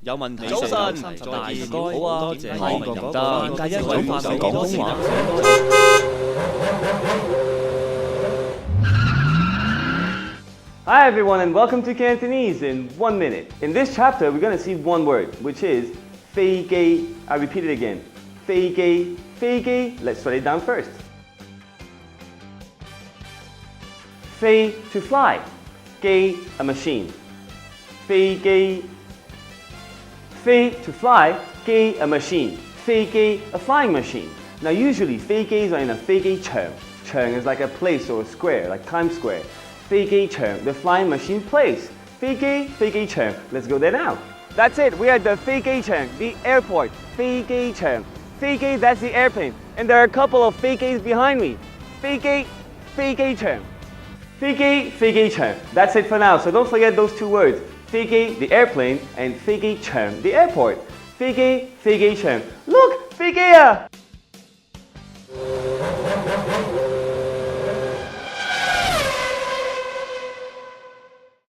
有問題早晨，再見，好啊，多謝，係唔得，點解一早發俾廣東話。Hi everyone and welcome to Cantonese in 1 minute. In this chapter we're going to see one word which is 飛機. I repeat it again. 飛機, 飛機. Let's write it down first. 飛 to fly. 機 a machine. 飛機. 飛 to fly. 機 a machine. 飛機 a flying machine. Now usually 飛機 are in a 飛機場. 場 is like a place or a square, like Times Square. 飛機場, the flying machine place. 飛機, 飛機場. Let's go there now. That's it. We are at the 飛機場, the airport. 飛機場. 飛機, that's the airplane. And there are a couple of 飛機 behind me. 飛機, 飛機場. 飛機, 飛機場. That's it for now. So don't forget those two words. 飛機, the airplane, and 飛機場, the airport. 飛機, 飛機場. Look, 飛機啊!